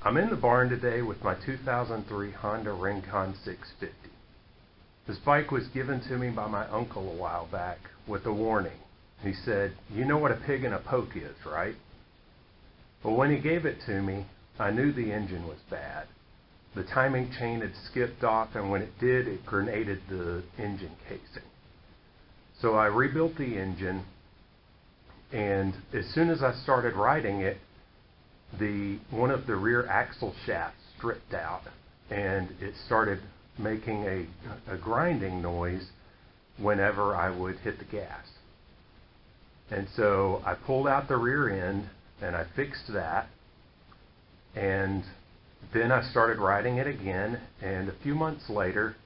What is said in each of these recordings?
I'm in the barn today with my 2003 Honda Rincon 650. This bike was given to me by my uncle a while back with a warning. He said, "You know what a pig in a poke is, right?" Well, when he gave it to me, I knew the engine was bad. The timing chain had skipped off, and when it did, it grenaded the engine casing. So I rebuilt the engine, and as soon as I started riding it, one of the rear axle shafts stripped out, and it started making a grinding noise whenever I would hit the gas. And so I pulled out the rear end and I fixed that, and then I started riding it again, and a few months later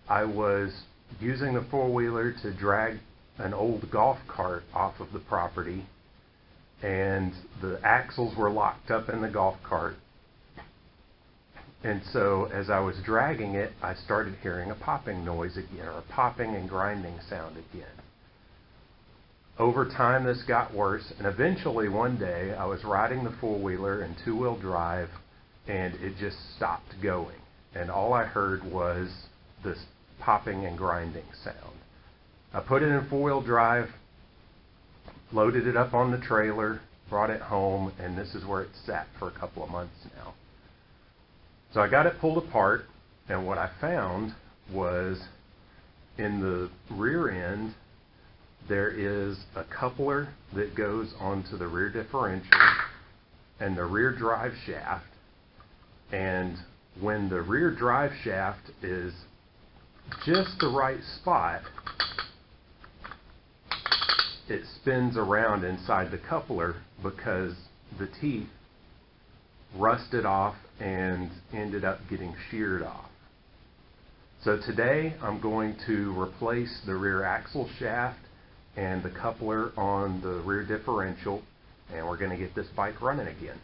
I was using the four-wheeler to drag an old golf cart off of the property, and the axles were locked up in the golf cart. And so as I was dragging it, I started hearing a popping noise again, or a popping and grinding sound again. Over time this got worse, and eventually one day I was riding the four-wheeler in two-wheel drive and it just stopped going, and all I heard was this popping and grinding sound. I put it in four-wheel drive, loaded it up on the trailer, brought it home, and this is where it sat for a couple of months now. So I got it pulled apart, and what I found was in the rear end there is a coupler that goes onto the rear differential and the rear drive shaft, and when the rear drive shaft is just the right spot, it spins around inside the coupler because the teeth rusted off and ended up getting sheared off. So today I'm going to replace the rear axle shaft and the coupler on the rear differential, and we're going to get this bike running again.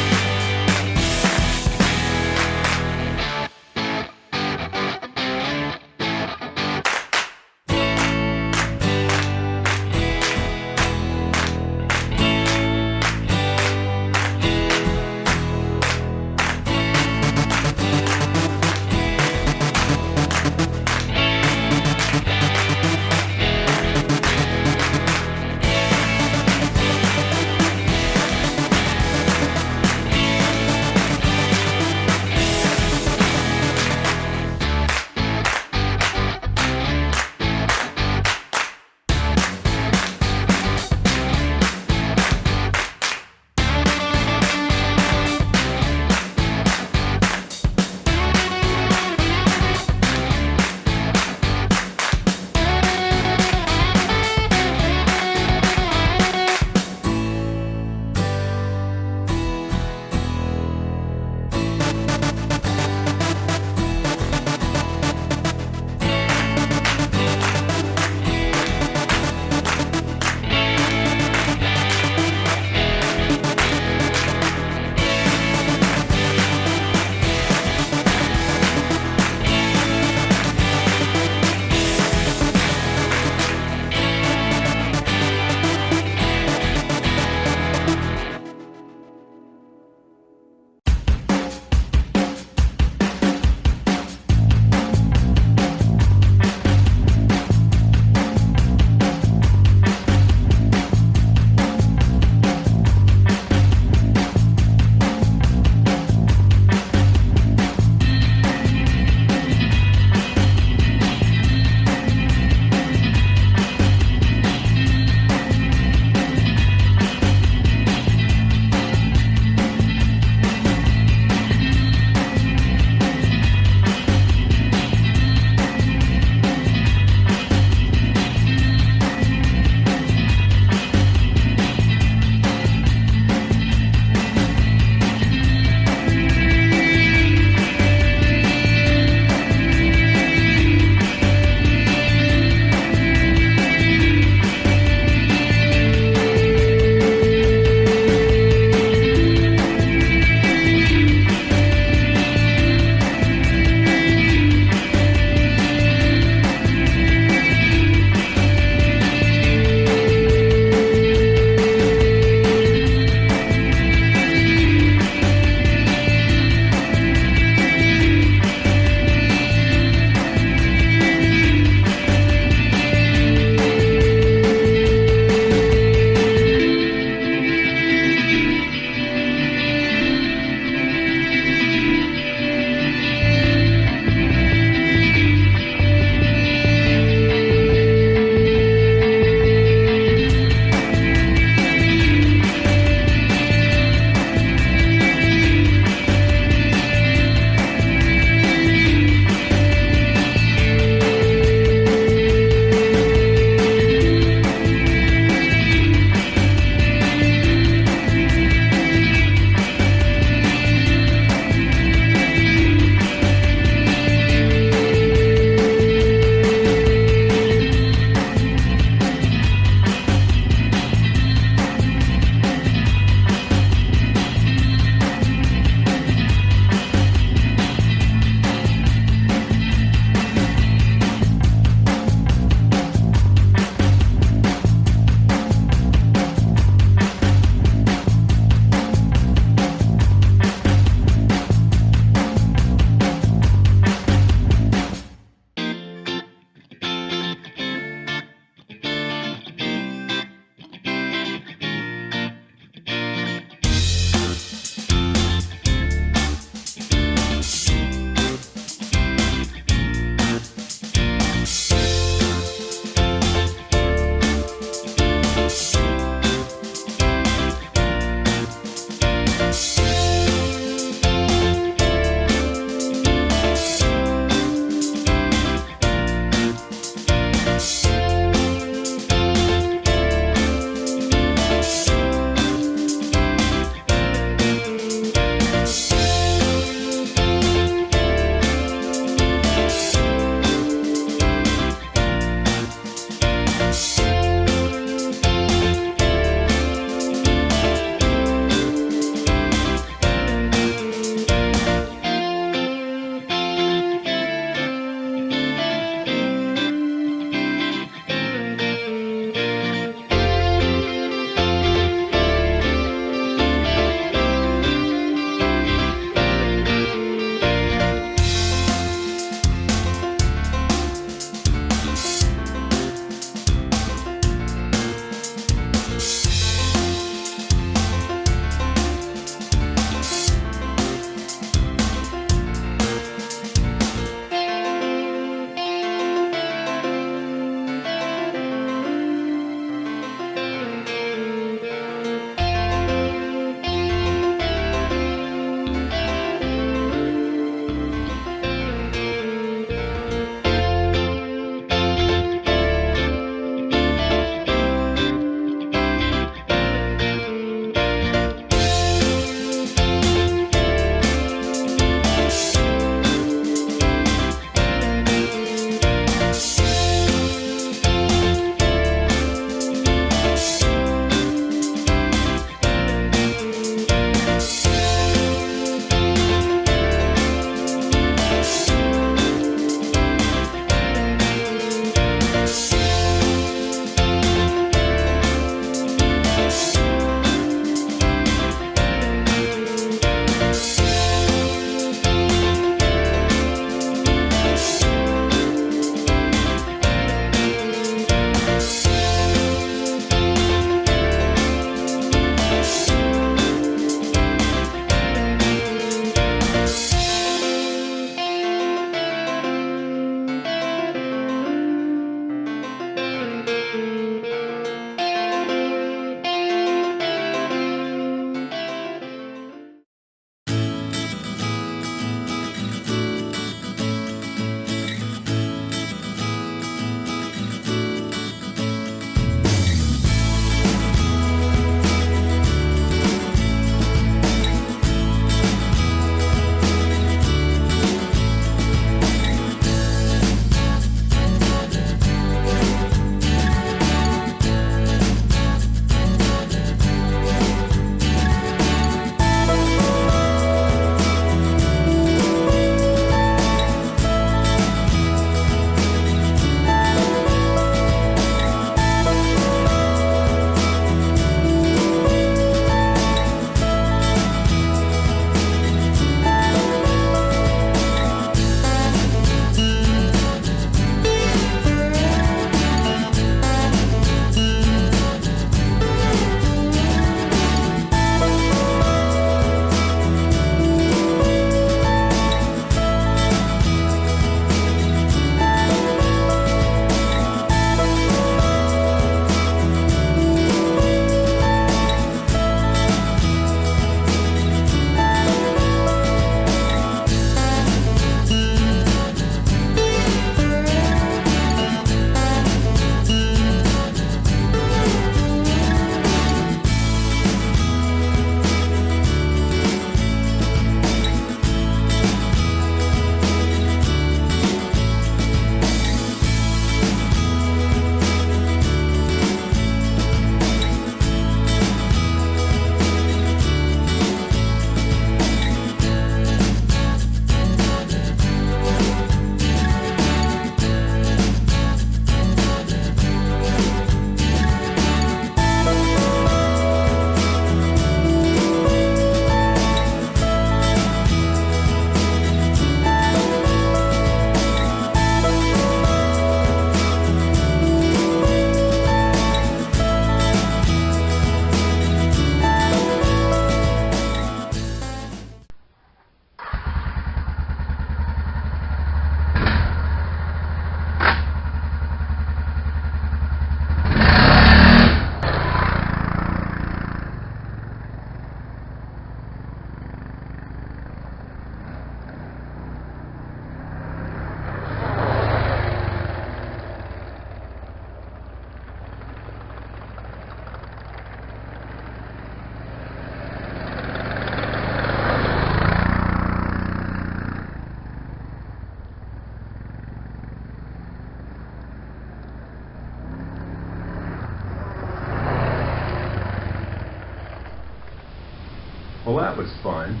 Well, that was fun.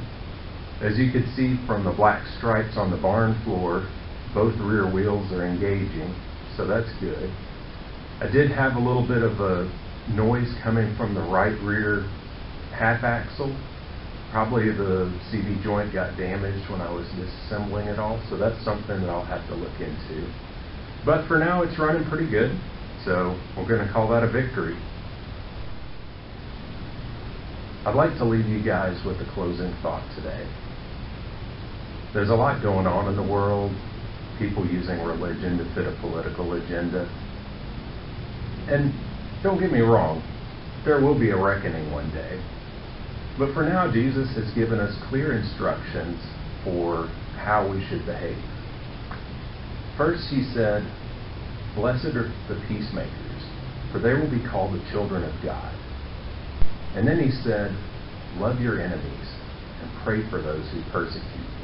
As you could see from the black stripes on the barn floor, both rear wheels are engaging, so that's good. I did have a little bit of a noise coming from the right rear half axle. Probably the CV joint got damaged when I was disassembling it all, so that's something that I'll have to look into. But for now, it's running pretty good, so we're going to call that a victory. I'd like to leave you guys with a closing thought today. There's a lot going on in the world, people using religion to fit a political agenda. And don't get me wrong, there will be a reckoning one day. But for now, Jesus has given us clear instructions for how we should behave. First, he said, "Blessed are the peacemakers, for they will be called the children of God." And then he said, "Love your enemies and pray for those who persecute you."